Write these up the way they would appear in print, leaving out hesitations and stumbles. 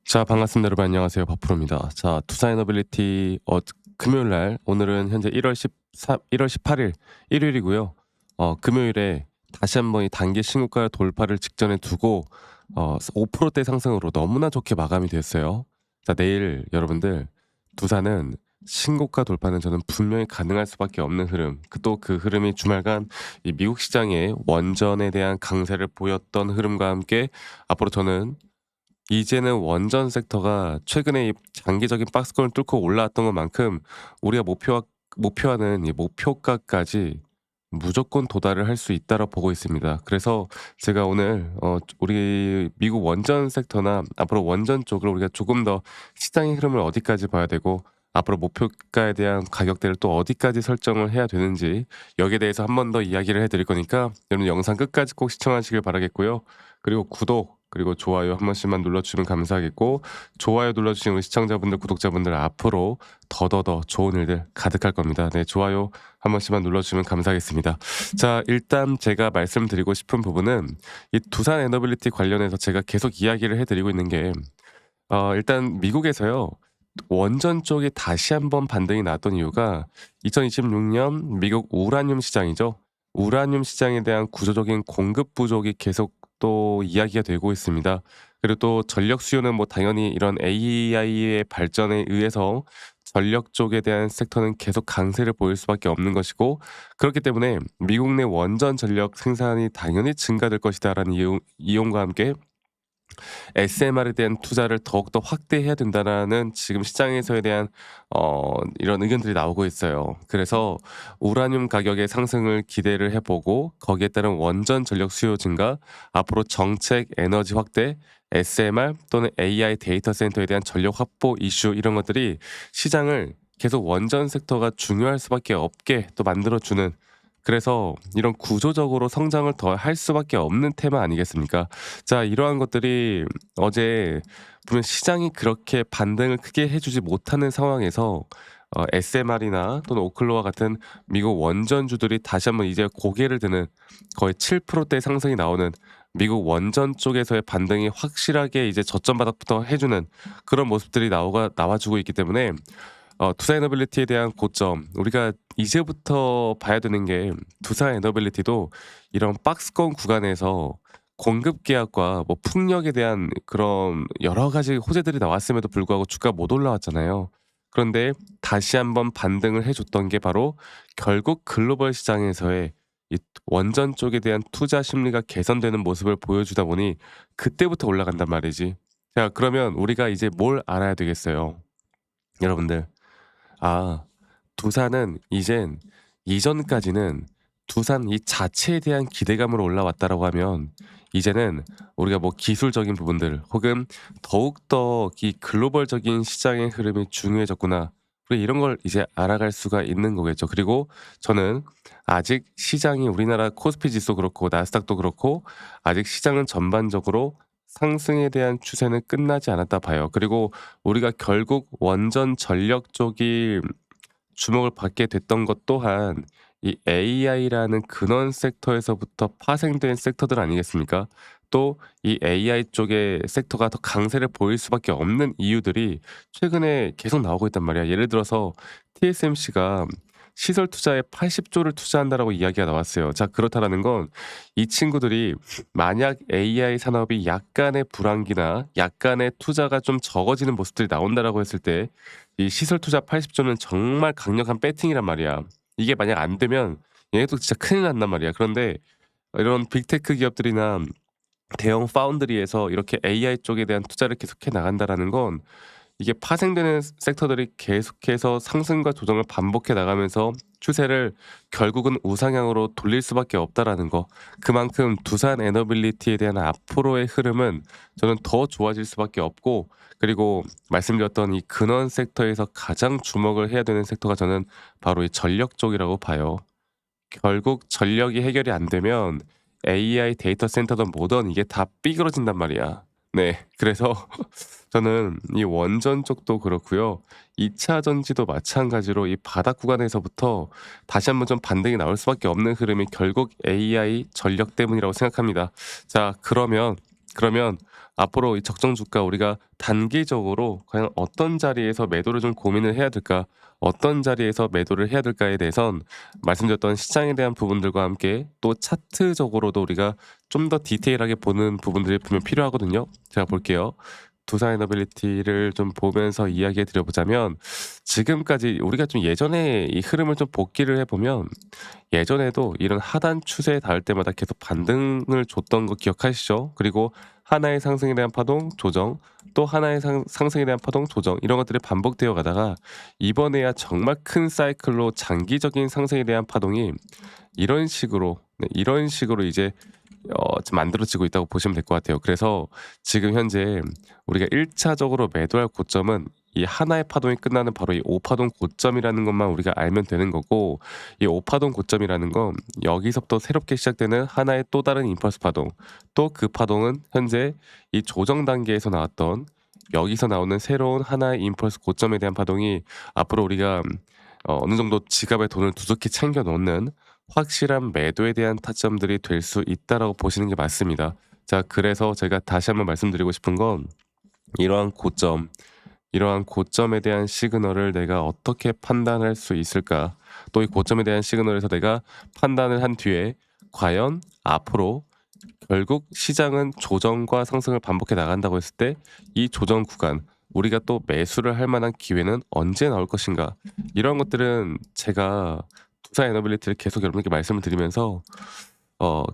자, 반갑습니다. 여러분 안녕하세요. 박프로입니다. 자, 투자 에너빌리티 금요일 날 오늘은 현재 1월 18일 일요일이고요. 금요일에 다시 한번 이 단기 신고가 돌파를 직전에 두고 5%대 상승으로 너무나 좋게 마감이 됐어요. 자, 내일 여러분들 두산은 신고가 돌파는 저는 분명히 가능할 수밖에 없는 흐름. 그 흐름이 주말간 이 미국 시장의 원전에 대한 강세를 보였던 흐름과 함께 앞으로 저는 이제는 원전 섹터가 최근에 이 장기적인 박스권을 뚫고 올라왔던 것만큼 우리가 목표하는 이 목표가까지 무조건 도달을 할 수 있다고 보고 있습니다. 그래서 제가 오늘 우리 미국 원전 섹터나 앞으로 원전 쪽을 우리가 조금 더 시장의 흐름을 어디까지 봐야 되고 앞으로 목표가에 대한 가격대를 또 어디까지 설정을 해야 되는지 여기에 대해서 한 번 더 이야기를 해 드릴 거니까 여러분 영상 끝까지 꼭 시청하시길 바라겠고요. 그리고 구독 그리고 좋아요 한 번씩만 눌러주시면 감사하겠고 좋아요 눌러주신 우리 시청자분들 구독자분들 앞으로 더더더 좋은 일들 가득할 겁니다. 네, 좋아요 한 번씩만 눌러주시면 감사하겠습니다. 자, 일단 제가 말씀드리고 싶은 부분은 이 두산 에너빌리티 관련해서 제가 계속 이야기를 해드리고 있는 게 일단 미국에서요. 원전 쪽이 다시 한번 반등이 나왔던 이유가 2026년 미국 우라늄 시장이죠. 우라늄 시장에 대한 구조적인 공급 부족이 계속 또 이야기가 되고 있습니다. 그리고 또 전력 수요는 뭐 당연히 이런 AI의 발전에 의해서 전력 쪽에 대한 섹터는 계속 강세를 보일 수밖에 없는 것이고 그렇기 때문에 미국 내 원전 전력 생산이 당연히 증가될 것이다라는 이용과 함께 SMR에 대한 투자를 더욱더 확대해야 된다라는 지금 시장에서에 대한 이런 의견들이 나오고 있어요. 그래서 우라늄 가격의 상승을 기대를 해보고 거기에 따른 원전 전력 수요 증가, 앞으로 정책 에너지 확대, SMR 또는 AI 데이터 센터에 대한 전력 확보 이슈 이런 것들이 시장을 계속 원전 섹터가 중요할 수밖에 없게 또 만들어주는 그래서 이런 구조적으로 성장을 더 할 수밖에 없는 테마 아니겠습니까? 자, 이러한 것들이 어제 보면 시장이 그렇게 반등을 크게 해주지 못하는 상황에서 SMR이나 또는 오클로와 같은 미국 원전주들이 다시 한번 이제 고개를 드는 거의 7%대 상승이 나오는 미국 원전 쪽에서의 반등이 확실하게 이제 저점 바닥부터 해주는 그런 모습들이 나와주고 있기 때문에 두산 에너빌리티에 대한 고점 우리가 이제부터 봐야 되는 게 두산 에너빌리티도 이런 박스권 구간에서 공급 계약과 뭐 풍력에 대한 그런 여러 가지 호재들이 나왔음에도 불구하고 주가 못 올라왔잖아요. 그런데 다시 한번 반등을 해줬던 게 바로 결국 글로벌 시장에서의 이 원전 쪽에 대한 투자 심리가 개선되는 모습을 보여주다 보니 그때부터 올라간단 말이지. 자, 그러면 우리가 이제 뭘 알아야 되겠어요, 여러분들. 아, 두산은 이젠 이전까지는 두산 이 자체에 대한 기대감으로 올라왔다라고 하면 이제는 우리가 뭐 기술적인 부분들 혹은 더욱더 이 글로벌적인 시장의 흐름이 중요해졌구나. 우리 이런 걸 이제 알아갈 수가 있는 거겠죠. 그리고 저는 아직 시장이 우리나라 코스피 지수 그렇고 나스닥도 그렇고 아직 시장은 전반적으로 상승에 대한 추세는 끝나지 않았다 봐요. 그리고 우리가 결국 원전 전력 쪽이 주목을 받게 됐던 것 또한 이 AI라는 근원 섹터에서부터 파생된 섹터들 아니겠습니까? 또 이 AI 쪽의 섹터가 더 강세를 보일 수밖에 없는 이유들이 최근에 계속 나오고 있단 말이야. 예를 들어서 TSMC가 시설 투자에 80조를 투자한다라고 이야기가 나왔어요. 자, 그렇다라는 건 이 친구들이 만약 AI 산업이 약간의 불황기나 약간의 투자가 좀 적어지는 모습들이 나온다라고 했을 때 이 시설 투자 80조는 정말 강력한 배팅이란 말이야. 이게 만약 안 되면 얘네도 진짜 큰일 난단 말이야. 그런데 이런 빅테크 기업들이나 대형 파운드리에서 이렇게 AI 쪽에 대한 투자를 계속해 나간다라는 건 이게 파생되는 섹터들이 계속해서 상승과 조정을 반복해 나가면서 추세를 결국은 우상향으로 돌릴 수밖에 없다라는 거. 그만큼 두산 에너빌리티에 대한 앞으로의 흐름은 저는 더 좋아질 수밖에 없고 그리고 말씀드렸던 이 근원 섹터에서 가장 주목을 해야 되는 섹터가 저는 바로 이 전력 쪽이라고 봐요. 결국 전력이 해결이 안 되면 AI 데이터 센터든 뭐든 이게 다 삐그러진단 말이야. 네. 그래서 저는 이 원전 쪽도 그렇고요. 2차 전지도 마찬가지로 이 바닥 구간에서부터 다시 한번 좀 반등이 나올 수밖에 없는 흐름이 결국 AI 전력 때문이라고 생각합니다. 자, 그러면 앞으로 이 적정 주가 우리가 단기적으로 과연 어떤 자리에서 매도를 좀 고민을 해야 될까? 어떤 자리에서 매도를 해야 될까에 대해선 말씀드렸던 시장에 대한 부분들과 함께 또 차트적으로도 우리가 좀 더 디테일하게 보는 부분들이 분명 필요하거든요. 제가 볼게요. 두산 에너빌리티를 좀 보면서 이야기해 드려 보자면 지금까지 우리가 좀 예전에 이 흐름을 좀 복기를 해 보면 예전에도 이런 하단 추세에 닿을 때마다 계속 반등을 줬던 거 기억하시죠? 그리고 하나의 상승에 대한 파동, 조정, 또 하나의 상승에 대한 파동, 조정 이런 것들이 반복되어 가다가 이번에야 정말 큰 사이클로 장기적인 상승에 대한 파동이 이런 식으로 이런 식으로 이제 좀 만들어지고 있다고 보시면 될 것 같아요. 그래서 지금 현재 우리가 1 차적으로 매도할 고점은 이 하나의 파동이 끝나는 바로 이 5 파동 고점이라는 것만 우리가 알면 되는 거고, 이 5 파동 고점이라는 건 여기서부터 새롭게 시작되는 하나의 또 다른 임펄스 파동, 또 그 파동은 현재 이 조정 단계에서 나왔던 여기서 나오는 새로운 하나의 임펄스 고점에 대한 파동이 앞으로 우리가 어느 정도 지갑에 돈을 두둑히 챙겨 놓는 확실한 매도에 대한 타점들이 될 수 있다라고 보시는 게 맞습니다. 자, 그래서 제가 다시 한번 말씀드리고 싶은 건 이러한 고점, 이러한 고점에 대한 시그널을 내가 어떻게 판단할 수 있을까? 또 이 고점에 대한 시그널에서 내가 판단을 한 뒤에 과연 앞으로 결국 시장은 조정과 상승을 반복해 나간다고 했을 때 이 조정 구간 우리가 또 매수를 할 만한 기회는 언제 나올 것인가? 이런 것들은 제가 두산 에너빌리티를 계속 여러분께 말씀을 드리면서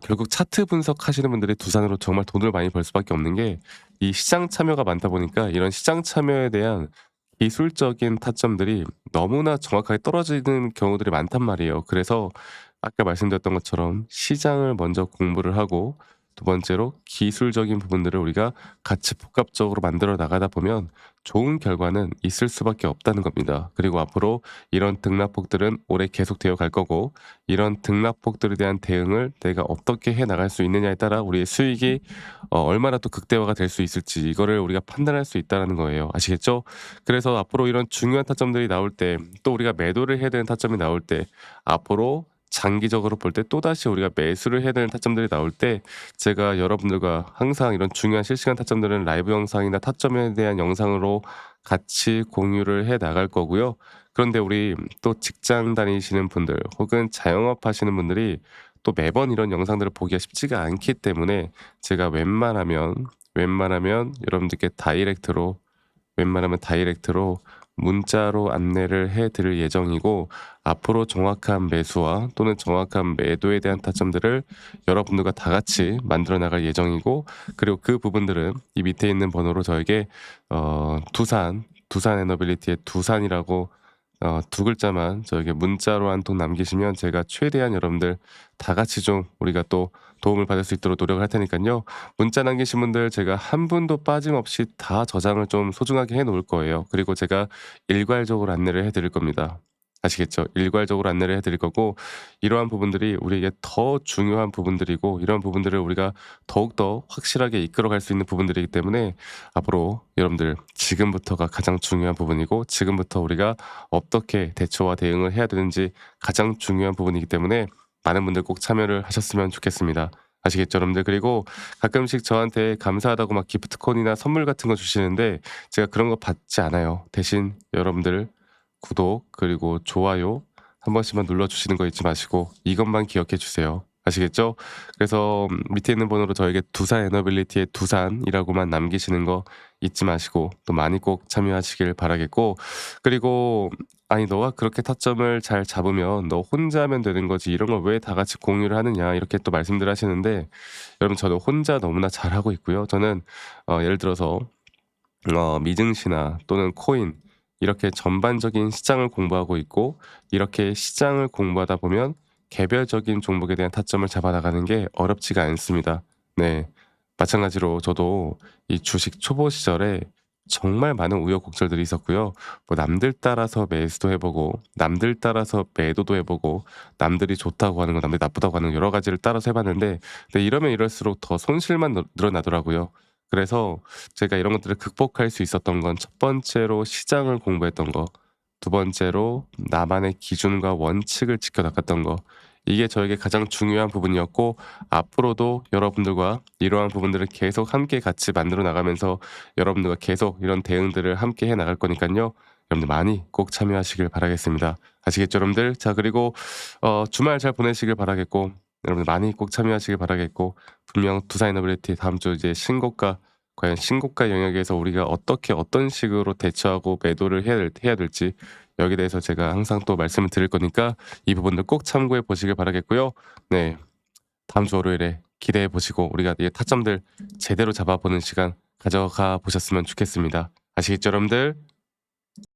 결국 차트 분석하시는 분들이 두산으로 정말 돈을 많이 벌 수밖에 없는 게 이 시장 참여가 많다 보니까 이런 시장 참여에 대한 기술적인 타점들이 너무나 정확하게 떨어지는 경우들이 많단 말이에요. 그래서 아까 말씀드렸던 것처럼 시장을 먼저 공부를 하고 두 번째로 기술적인 부분들을 우리가 같이 복합적으로 만들어 나가다 보면 좋은 결과는 있을 수밖에 없다는 겁니다. 그리고 앞으로 이런 등락폭들은 오래 계속되어 갈 거고 이런 등락폭들에 대한 대응을 내가 어떻게 해 나갈 수 있느냐에 따라 우리의 수익이 얼마나 또 극대화가 될 수 있을지 이거를 우리가 판단할 수 있다는 거예요. 아시겠죠? 그래서 앞으로 이런 중요한 타점들이 나올 때 또 우리가 매도를 해야 되는 타점이 나올 때 앞으로 장기적으로 볼 때 또다시 우리가 매수를 해야 되는 타점들이 나올 때 제가 여러분들과 항상 이런 중요한 실시간 타점들은 라이브 영상이나 타점에 대한 영상으로 같이 공유를 해 나갈 거고요. 그런데 우리 또 직장 다니시는 분들 혹은 자영업 하시는 분들이 또 매번 이런 영상들을 보기가 쉽지가 않기 때문에 제가 웬만하면 여러분들께 다이렉트로 문자로 안내를 해 드릴 예정이고 앞으로 정확한 매수와 또는 정확한 매도에 대한 타점들을 여러분들과 다 같이 만들어 나갈 예정이고, 그리고 그 부분들은 이 밑에 있는 번호로 저에게 두산 에너빌리티의 두산이라고 두 글자만 저에게 문자로 한 통 남기시면 제가 최대한 여러분들 다 같이 좀 우리가 또 도움을 받을 수 있도록 노력을 할 테니깐요. 문자 남기신 분들 제가 한 분도 빠짐없이 다 저장을 좀 소중하게 해 놓을 거예요. 그리고 제가 일괄적으로 안내를 해 드릴 겁니다. 아시겠죠? 일괄적으로 안내를 해 드릴 거고 이러한 부분들이 우리에게 더 중요한 부분들이고 이런 부분들을 우리가 더욱더 확실하게 이끌어 갈 수 있는 부분들이기 때문에 앞으로 여러분들 지금부터가 가장 중요한 부분이고 지금부터 우리가 어떻게 대처와 대응을 해야 되는지 가장 중요한 부분이기 때문에 많은 분들 꼭 참여를 하셨으면 좋겠습니다. 아시겠죠, 여러분들? 그리고 가끔씩 저한테 감사하다고 막 기프트콘이나 선물 같은 거 주시는데 제가 그런 거 받지 않아요. 대신 여러분들 구독 그리고 좋아요 한 번씩만 눌러주시는 거 잊지 마시고 이것만 기억해 주세요. 아시겠죠? 그래서 밑에 있는 번호로 저에게 두산 에너빌리티의 두산이라고만 남기시는 거 잊지 마시고 또 많이 꼭 참여하시길 바라겠고, 그리고 아니 너가 그렇게 타점을 잘 잡으면 너 혼자 하면 되는 거지 이런 걸 왜 다 같이 공유를 하느냐 이렇게 또 말씀들 하시는데 여러분 저는 혼자 너무나 잘하고 있고요. 저는 예를 들어서 미증시나 또는 코인 이렇게 전반적인 시장을 공부하고 있고 이렇게 시장을 공부하다 보면 개별적인 종목에 대한 타점을 잡아 나가는 게 어렵지가 않습니다. 네. 마찬가지로 저도 이 주식 초보 시절에 정말 많은 우여곡절들이 있었고요. 뭐 남들 따라서 매수도 해 보고 남들 따라서 매도도 해 보고 남들이 좋다고 하는 거 남들이 나쁘다고 하는 거 여러 가지를 따라서 해 봤는데 근데 이러면 이럴수록 더 손실만 늘어나더라고요. 그래서 제가 이런 것들을 극복할 수 있었던 건 첫 번째로 시장을 공부했던 거, 두 번째로 나만의 기준과 원칙을 지켜 나갔던 거, 이게 저에게 가장 중요한 부분이었고 앞으로도 여러분들과 이러한 부분들을 계속 함께 같이 만들어 나가면서 여러분들과 계속 이런 대응들을 함께 해 나갈 거니깐요. 여러분들 많이 꼭 참여하시길 바라겠습니다. 아시겠죠 여러분들? 자 그리고 주말 잘 보내시길 바라겠고 여러분들 많이 꼭 참여하시길 바라겠고 분명 두사이너빌리티 다음 주 이제 신고가 과연 신고가 영역에서 우리가 어떻게 어떤 식으로 대처하고 매도를 해야 될지 여기에 대해서 제가 항상 또 말씀을 드릴 거니까 이 부분들 꼭 참고해 보시길 바라겠고요. 네. 다음 주 월요일에 기대해 보시고 우리가 이 타점들 제대로 잡아보는 시간 가져가 보셨으면 좋겠습니다. 아시겠죠 여러분들?